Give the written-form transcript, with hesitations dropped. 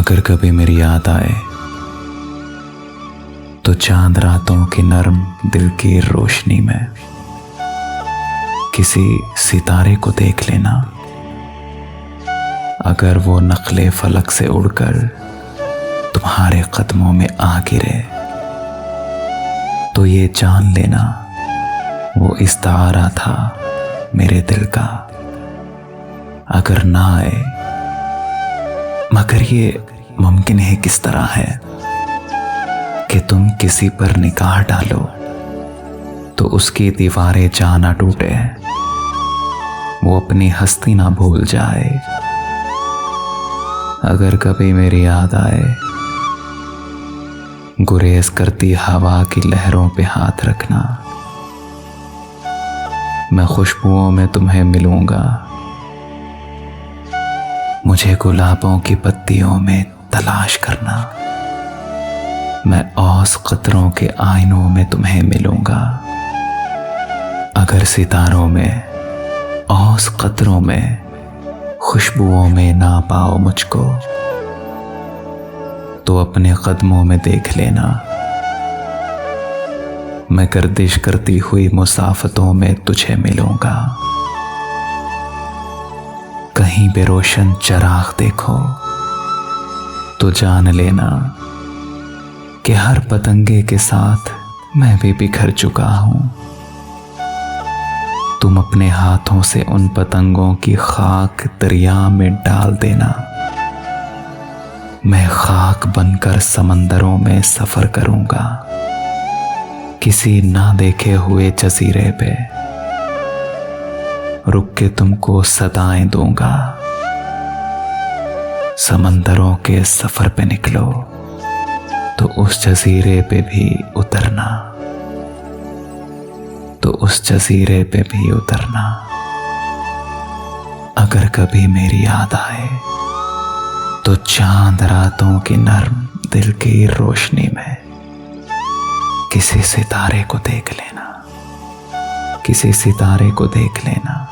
अगर कभी मेरी याद आए तो चांद रातों की नरम दिल की रोशनी में किसी सितारे को देख लेना। अगर वो नक्ले फलक से उड़कर तुम्हारे कदमों में आ गिरे तो ये जान लेना वो इस्तारा था मेरे दिल का। अगर ना आए मगर ये मुमकिन है किस तरह है कि तुम किसी पर निगाह डालो तो उसकी दीवारें जा ना टूटे, वो अपनी हस्ती ना भूल जाए। अगर कभी मेरी याद आए गुरेज करती हवा की लहरों पे हाथ रखना, मैं खुशबुओं में तुम्हें मिलूंगा, मुझे गुलाबों की पत्तियों में तलाश करना, मैं औस कतरों के आईनों में तुम्हें मिलूंगा। अगर सितारों में औस कतरों में खुशबुओं में ना पाओ मुझको तो अपने कदमों में देख लेना, मैं गर्दिश करती हुई मुसाफतों में तुझे मिलूंगा। कहीं बेरोशन चराग देखो तो जान लेना कि हर पतंगे के साथ मैं भी बिखर चुका हूं। तुम अपने हाथों से उन पतंगों की खाक दरिया में डाल देना, मैं खाक बनकर समंदरों में सफर करूंगा, किसी ना देखे हुए जजीरे पे रुक के तुमको सदाएं दूंगा। समंदरों के सफर पे निकलो तो उस जजीरे पे भी उतरना, तो उस जजीरे पे भी उतरना। अगर कभी मेरी याद आए तो चांद रातों की नरम दिल की रोशनी में किसी सितारे को देख लेना, किसी सितारे को देख लेना।